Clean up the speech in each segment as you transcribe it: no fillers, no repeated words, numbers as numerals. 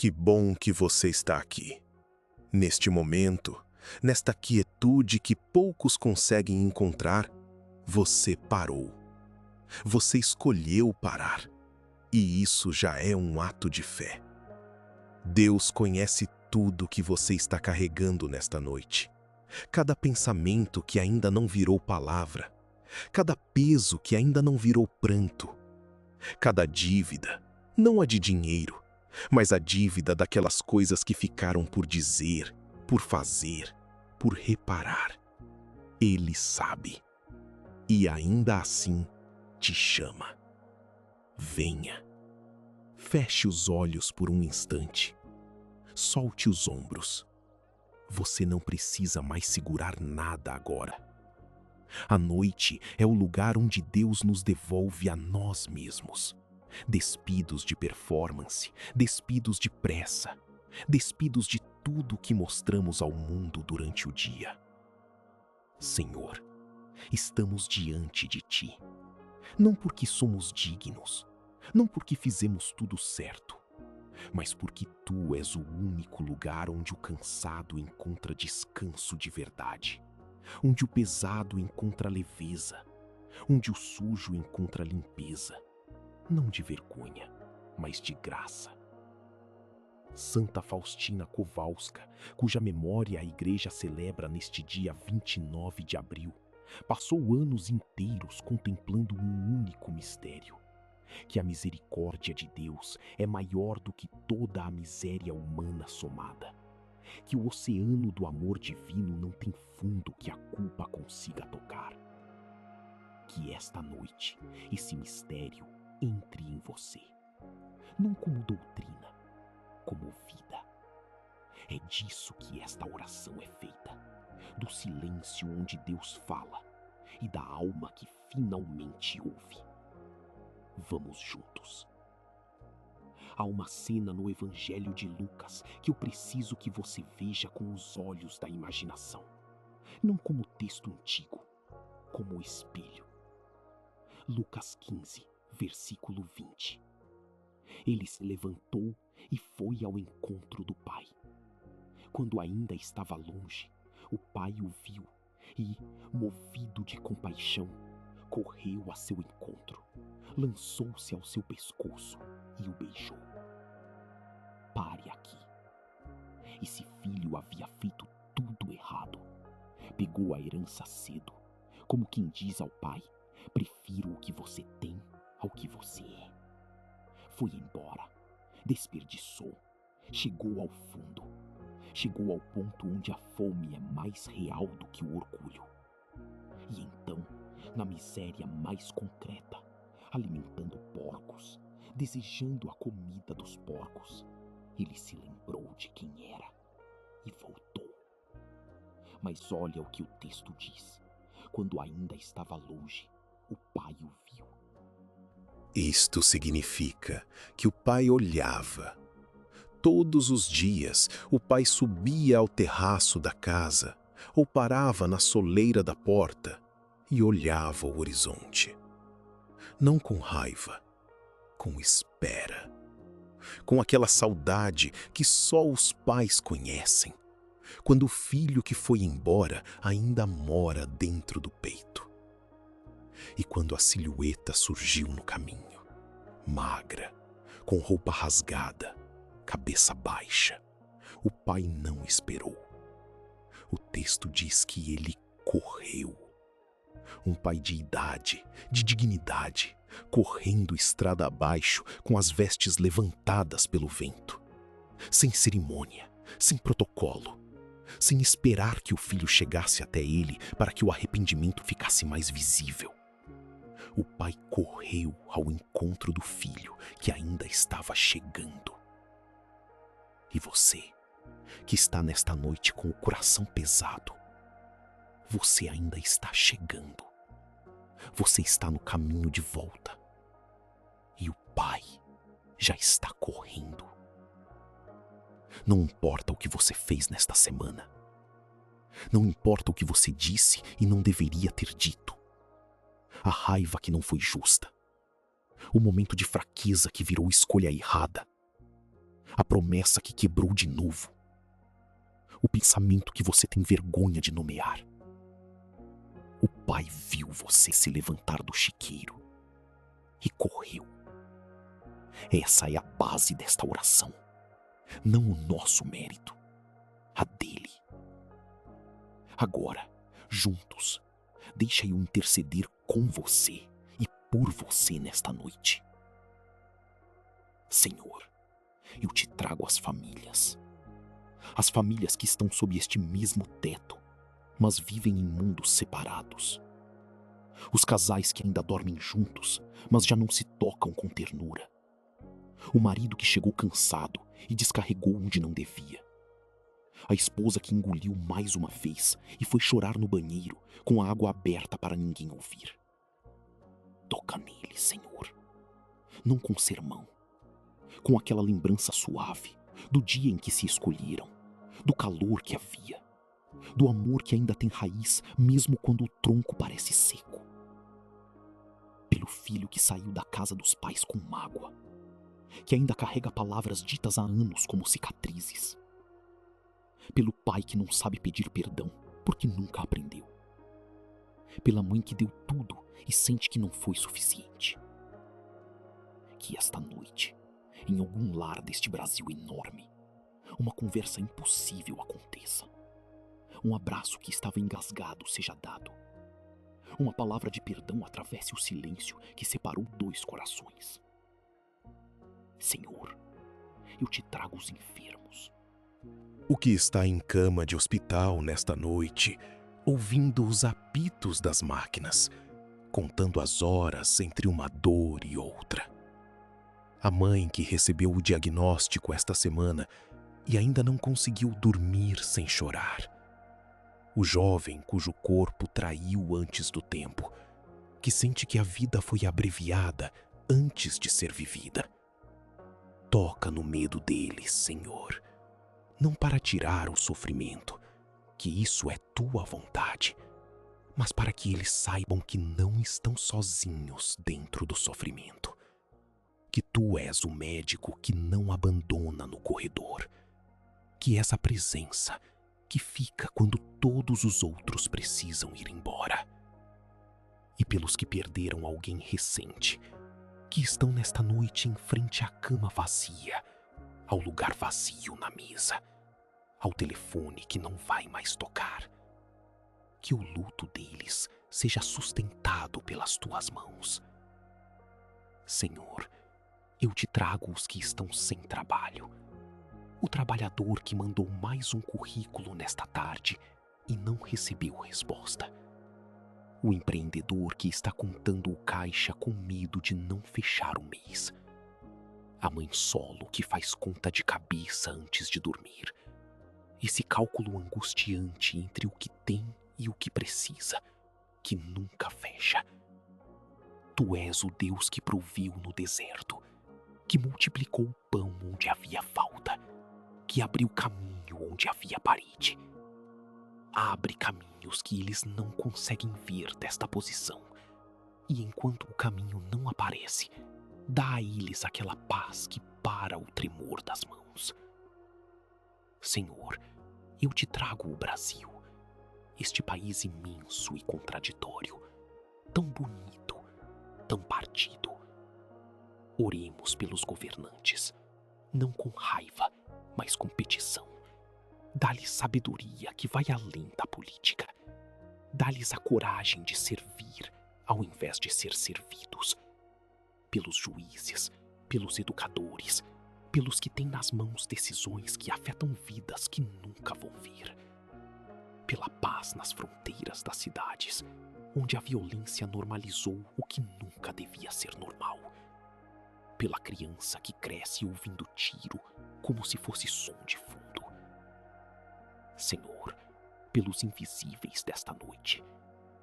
Que bom que você está aqui. Neste momento, nesta quietude que poucos conseguem encontrar, você parou. Você escolheu parar. E isso já é um ato de fé. Deus conhece tudo que você está carregando nesta noite. Cada pensamento que ainda não virou palavra. Cada peso que ainda não virou pranto. Cada dívida, não a de dinheiro, mas a dívida daquelas coisas que ficaram por dizer, por fazer, por reparar. Ele sabe. E ainda assim te chama. Venha. Feche os olhos por um instante. Solte os ombros. Você não precisa mais segurar nada agora. A noite é o lugar onde Deus nos devolve a nós mesmos. Despidos de performance, despidos de pressa, despidos de tudo que mostramos ao mundo durante o dia. Senhor, estamos diante de Ti. Não porque somos dignos, não porque fizemos tudo certo, mas porque Tu és o único lugar onde o cansado encontra descanso de verdade, onde o pesado encontra leveza, onde o sujo encontra limpeza, não de vergonha, mas de graça. Santa Faustina Kowalska, cuja memória a Igreja celebra neste dia 29 de abril, passou anos inteiros contemplando um único mistério: que a misericórdia de Deus é maior do que toda a miséria humana somada, que o oceano do amor divino não tem fundo que a culpa consiga tocar. Que esta noite esse mistério entre em você, não como doutrina, como vida. É disso que esta oração é feita, do silêncio onde Deus fala e da alma que finalmente ouve. Vamos juntos. Há uma cena no Evangelho de Lucas que eu preciso que você veja com os olhos da imaginação, não como texto antigo, como espelho. Lucas 15, versículo 20. Ele se levantou e foi ao encontro do pai. Quando ainda estava longe, o pai o viu e, movido de compaixão, correu a seu encontro, lançou-se ao seu pescoço e o beijou. Pare aqui. Esse filho havia feito tudo errado. Pegou a herança cedo, como quem diz ao pai: prefiro o que você tem ao que você é. Foi embora, desperdiçou, chegou ao fundo, chegou ao ponto onde a fome é mais real do que o orgulho. E então, na miséria mais concreta, alimentando porcos, desejando a comida dos porcos, ele se lembrou de quem era e voltou. Mas olha o que o texto diz: quando ainda estava longe, o pai o viu. Isto significa que o pai olhava. Todos os dias, o pai subia ao terraço da casa ou parava na soleira da porta e olhava o horizonte. Não com raiva, com espera. Com aquela saudade que só os pais conhecem, quando o filho que foi embora ainda mora dentro do peito. E quando a silhueta surgiu no caminho, magra, com roupa rasgada, cabeça baixa, o pai não esperou. O texto diz que ele correu. Um pai de idade, de dignidade, correndo estrada abaixo com as vestes levantadas pelo vento. Sem cerimônia, sem protocolo, sem esperar que o filho chegasse até ele para que o arrependimento ficasse mais visível. O pai correu ao encontro do filho que ainda estava chegando. E você, que está nesta noite com o coração pesado, você ainda está chegando. Você está no caminho de volta. E o pai já está correndo. Não importa o que você fez nesta semana. Não importa o que você disse e não deveria ter dito. A raiva que não foi justa. O momento de fraqueza que virou escolha errada. A promessa que quebrou de novo. O pensamento que você tem vergonha de nomear. O pai viu você se levantar do chiqueiro e correu. Essa é a base desta oração. Não o nosso mérito, a dele. Agora, juntos, deixa eu interceder com você e por você nesta noite. Senhor, eu te trago as famílias que estão sob este mesmo teto, mas vivem em mundos separados. Os casais que ainda dormem juntos, mas já não se tocam com ternura. O marido que chegou cansado e descarregou onde não devia. A esposa que engoliu mais uma vez e foi chorar no banheiro com a água aberta para ninguém ouvir. Toca nele, Senhor. Não com sermão, com aquela lembrança suave do dia em que se escolheram, do calor que havia, do amor que ainda tem raiz mesmo quando o tronco parece seco. Pelo filho que saiu da casa dos pais com mágoa, que ainda carrega palavras ditas há anos como cicatrizes. Pelo pai que não sabe pedir perdão porque nunca aprendeu. Pela mãe que deu tudo e sente que não foi suficiente. Que esta noite, em algum lar deste Brasil enorme, uma conversa impossível aconteça. Um abraço que estava engasgado seja dado. Uma palavra de perdão atravesse o silêncio que separou dois corações. Senhor, eu te trago os enfermos. O que está em cama de hospital nesta noite, ouvindo os apitos das máquinas, contando as horas entre uma dor e outra. A mãe que recebeu o diagnóstico esta semana e ainda não conseguiu dormir sem chorar. O jovem cujo corpo traiu antes do tempo, que sente que a vida foi abreviada antes de ser vivida. Toca no medo deles, Senhor, não para tirar o sofrimento, que isso é tua vontade, mas para que eles saibam que não estão sozinhos dentro do sofrimento. Que tu és o médico que não abandona no corredor, que és a presença que fica quando todos os outros precisam ir embora. E pelos que perderam alguém recente, que estão nesta noite em frente à cama vazia, ao lugar vazio na mesa, ao telefone que não vai mais tocar. Que o luto deles seja sustentado pelas tuas mãos. Senhor, eu te trago os que estão sem trabalho. O trabalhador que mandou mais um currículo nesta tarde e não recebeu resposta. O empreendedor que está contando o caixa com medo de não fechar o mês. A mãe solo que faz conta de cabeça antes de dormir. Esse cálculo angustiante entre o que tem e o que precisa, que nunca fecha. Tu és o Deus que proveu no deserto, que multiplicou o pão onde havia falta, que abriu caminho onde havia parede. Abre caminhos que eles não conseguem ver desta posição. E enquanto o caminho não aparece, dá a eles aquela paz que para o tremor das mãos. Senhor, eu te trago o Brasil, este país imenso e contraditório, tão bonito, tão partido. Oremos pelos governantes, não com raiva, mas com petição. Dá-lhes sabedoria que vai além da política. Dá-lhes a coragem de servir ao invés de ser servidos. Pelos juízes, pelos educadores, pelos que têm nas mãos decisões que afetam vidas que nunca vão vir. Pela paz nas fronteiras das cidades, onde a violência normalizou o que nunca devia ser normal. Pela criança que cresce ouvindo tiro como se fosse som de fundo. Senhor, pelos invisíveis desta noite,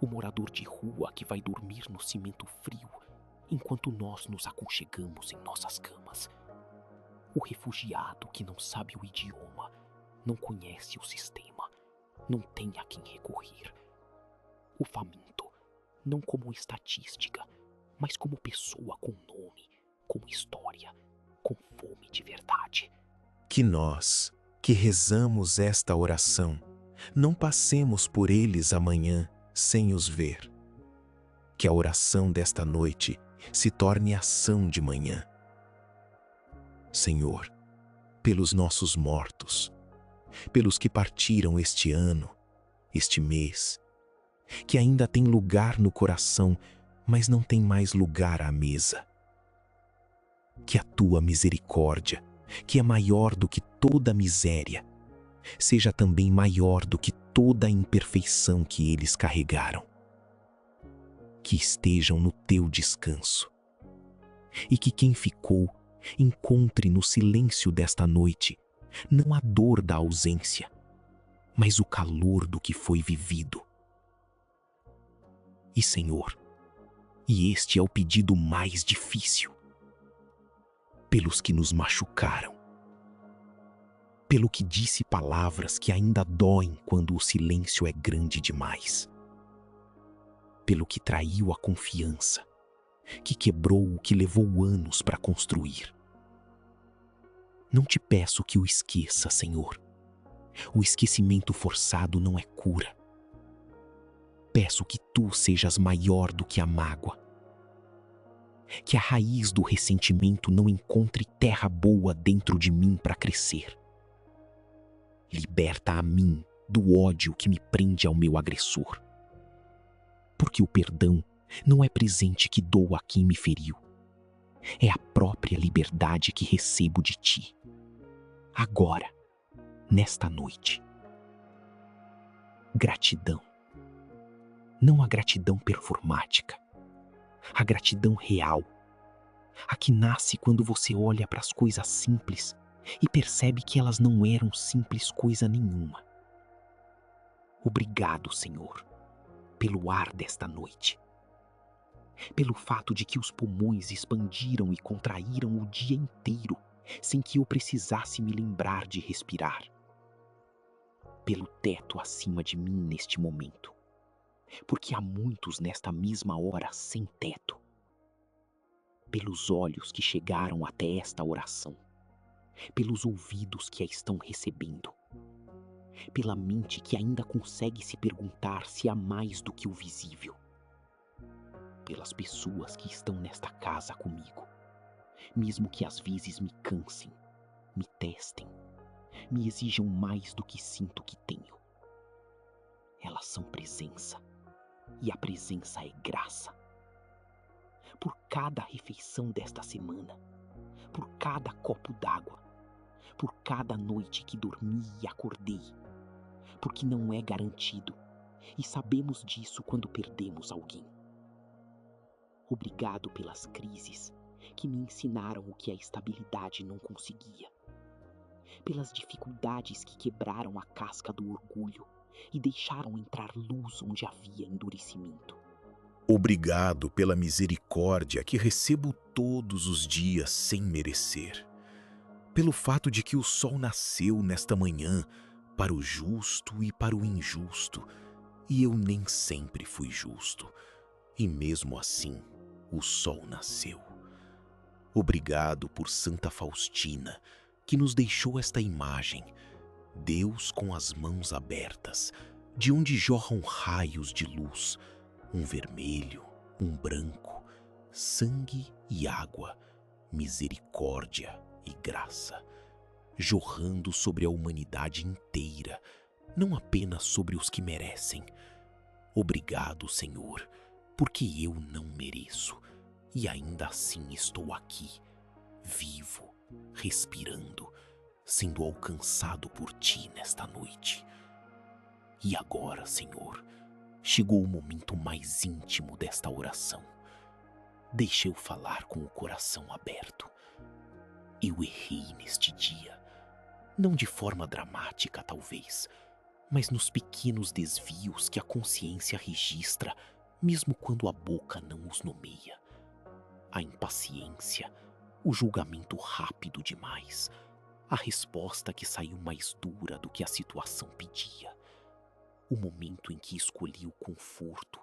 o morador de rua que vai dormir no cimento frio enquanto nós nos aconchegamos em nossas camas. O refugiado que não sabe o idioma, não conhece o sistema, não tem a quem recorrer. O faminto, não como estatística, mas como pessoa com nome, com história, com fome de verdade. Que nós, que rezamos esta oração, não passemos por eles amanhã sem os ver. Que a oração desta noite se torne ação de manhã. Senhor, pelos nossos mortos, pelos que partiram este ano, este mês, que ainda tem lugar no coração, mas não tem mais lugar à mesa. Que a tua misericórdia, que é maior do que toda miséria, seja também maior do que toda a imperfeição que eles carregaram. Que estejam no teu descanso. E que quem ficou encontre no silêncio desta noite não a dor da ausência, mas o calor do que foi vivido. E Senhor, e este é o pedido mais difícil, pelos que nos machucaram, pelo que disse palavras que ainda doem quando o silêncio é grande demais, pelo que traiu a confiança, que quebrou o que levou anos para construir. Não te peço que o esqueça, Senhor. O esquecimento forçado não é cura. Peço que tu sejas maior do que a mágoa. Que a raiz do ressentimento não encontre terra boa dentro de mim para crescer. Liberta a mim do ódio que me prende ao meu agressor. Porque o perdão não é presente que dou a quem me feriu. É a própria liberdade que recebo de ti. Agora, nesta noite. Gratidão. Não a gratidão performática. A gratidão real. A que nasce quando você olha para as coisas simples e percebe que elas não eram simples coisa nenhuma. Obrigado, Senhor, pelo ar desta noite. Pelo fato de que os pulmões expandiram e contraíram o dia inteiro, sem que eu precisasse me lembrar de respirar. Pelo teto acima de mim neste momento, porque há muitos nesta mesma hora sem teto. Pelos olhos que chegaram até esta oração, pelos ouvidos que a estão recebendo, pela mente que ainda consegue se perguntar se há mais do que o visível, pelas pessoas que estão nesta casa comigo, mesmo que às vezes me cansem, me testem, me exijam mais do que sinto que tenho. Elas são presença, e a presença é graça. Por cada refeição desta semana, por cada copo d'água, por cada noite que dormi e acordei, porque não é garantido, e sabemos disso quando perdemos alguém. Obrigado pelas crises que me ensinaram o que a estabilidade não conseguia, pelas dificuldades que quebraram a casca do orgulho e deixaram entrar luz onde havia endurecimento. Obrigado pela misericórdia que recebo todos os dias sem merecer. Pelo fato de que o sol nasceu nesta manhã para o justo e para o injusto, e eu nem sempre fui justo, e mesmo assim o sol nasceu. Obrigado por Santa Faustina, que nos deixou esta imagem, Deus com as mãos abertas, de onde jorram raios de luz, um vermelho, um branco, sangue e água, misericórdia e graça, jorrando sobre a humanidade inteira, não apenas sobre os que merecem. Obrigado, Senhor, porque eu não mereço, e ainda assim estou aqui, vivo, respirando, sendo alcançado por ti nesta noite. E agora, Senhor, chegou o momento mais íntimo desta oração. Deixa eu falar com o coração aberto. Eu errei neste dia, não de forma dramática talvez, mas nos pequenos desvios que a consciência registra, mesmo quando a boca não os nomeia. A impaciência, o julgamento rápido demais, a resposta que saiu mais dura do que a situação pedia. O momento em que escolhi o conforto,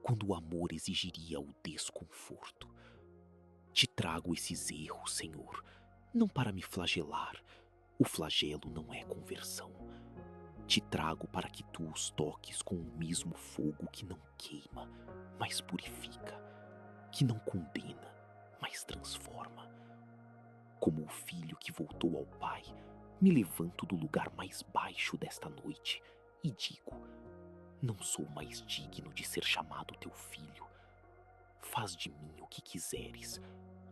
quando o amor exigiria o desconforto. Te trago esses erros, Senhor, não para me flagelar, O flagelo não é conversão. Te trago para que tu os toques com o mesmo fogo que não queima, mas purifica, que não condena, mas transforma. Como o filho que voltou ao pai, me levanto do lugar mais baixo desta noite e digo: não sou mais digno de ser chamado teu filho. Faz de mim o que quiseres,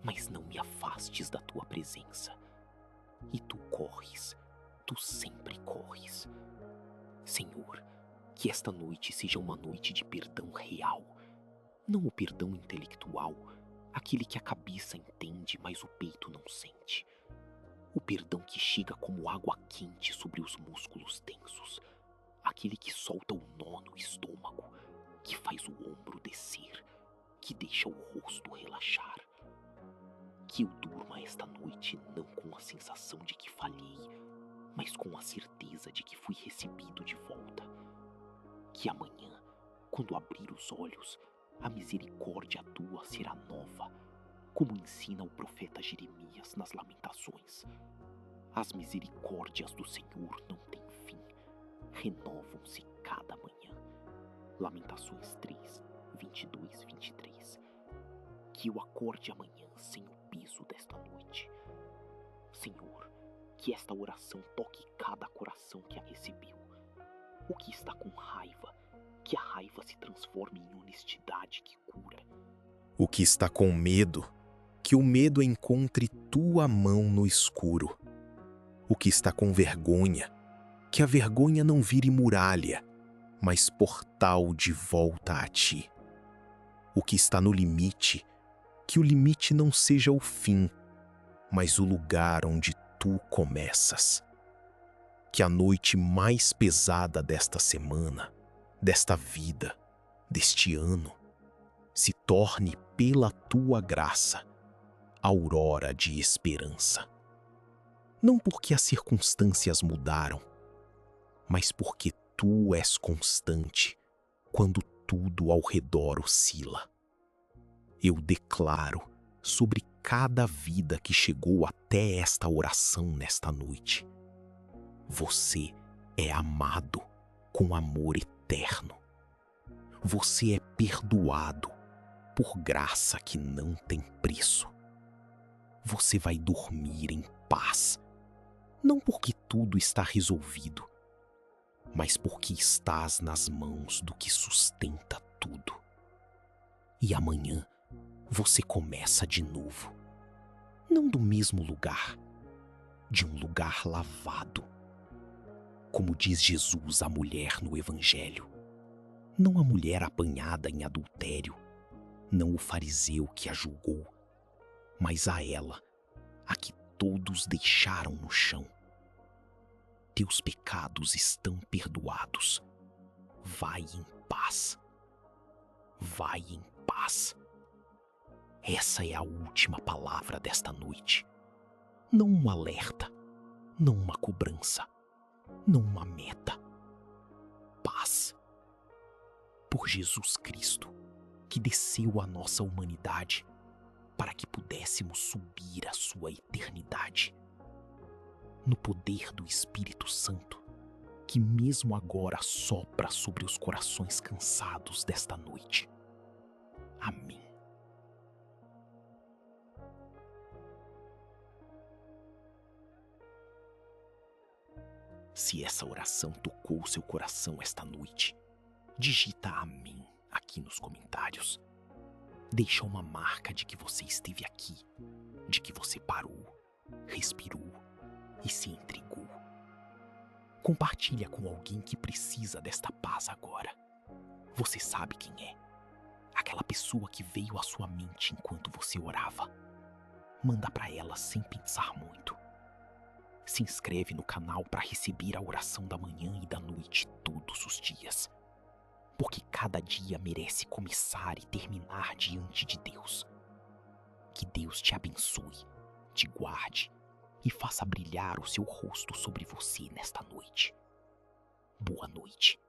mas não me afastes da tua presença. E tu corres, tu sempre corres. Senhor, que esta noite seja uma noite de perdão real, não o perdão intelectual, aquele que a cabeça entende, mas o peito não sente. O perdão que chega como água quente sobre os músculos tensos, aquele que solta o nó no estômago, que faz o ombro descer, que deixa o rosto relaxar. Que eu durma esta noite não com a sensação de que falhei, mas com a certeza de que fui recebido de volta. Que amanhã, quando abrir os olhos, a misericórdia tua será nova, como ensina o profeta Jeremias nas Lamentações. As misericórdias do Senhor não têm fim, renovam-se cada manhã. Lamentações 3, 22, 23. Que eu acorde amanhã sem o peso desta noite. Senhor, que esta oração toque cada coração que a recebeu. O que está com raiva, que a raiva se transforme em honestidade que cura. O que está com medo, que o medo encontre tua mão no escuro. O que está com vergonha, que a vergonha não vire muralha, mas portal de volta a ti. O que está no limite, que o limite não seja o fim, mas o lugar onde tu começas. Que a noite mais pesada desta semana, desta vida, deste ano, se torne pela tua graça aurora de esperança. Não porque as circunstâncias mudaram, mas porque tu és constante quando tudo ao redor oscila. Eu declaro sobre cada vida que chegou até esta oração nesta noite: você é amado com amor eterno. Você é perdoado por graça que não tem preço. Você vai dormir em paz, não porque tudo está resolvido, mas porque estás nas mãos do que sustenta tudo. E amanhã você começa de novo, não do mesmo lugar, de um lugar lavado. Como diz Jesus à mulher no Evangelho, não a mulher apanhada em adultério, não o fariseu que a julgou, mas a ela, a que todos deixaram no chão. Teus pecados estão perdoados. Vai em paz. Vai em paz. Essa é a última palavra desta noite. Não um alerta, não uma cobrança, não uma meta. Paz. Por Jesus Cristo, que desceu à nossa humanidade para que pudéssemos subir à sua eternidade. No poder do Espírito Santo, que mesmo agora sopra sobre os corações cansados desta noite. Amém. Se essa oração tocou seu coração esta noite, digita amém aqui nos comentários. Deixa uma marca de que você esteve aqui, de que você parou, respirou e se entregou. Compartilha com alguém que precisa desta paz agora. Você sabe quem é. Aquela pessoa que veio à sua mente enquanto você orava. Manda para ela sem pensar muito. Se inscreve no canal para receber a oração da manhã e da noite todos os dias. Porque cada dia merece começar e terminar diante de Deus. Que Deus te abençoe, te guarde e faça brilhar o seu rosto sobre você nesta noite. Boa noite.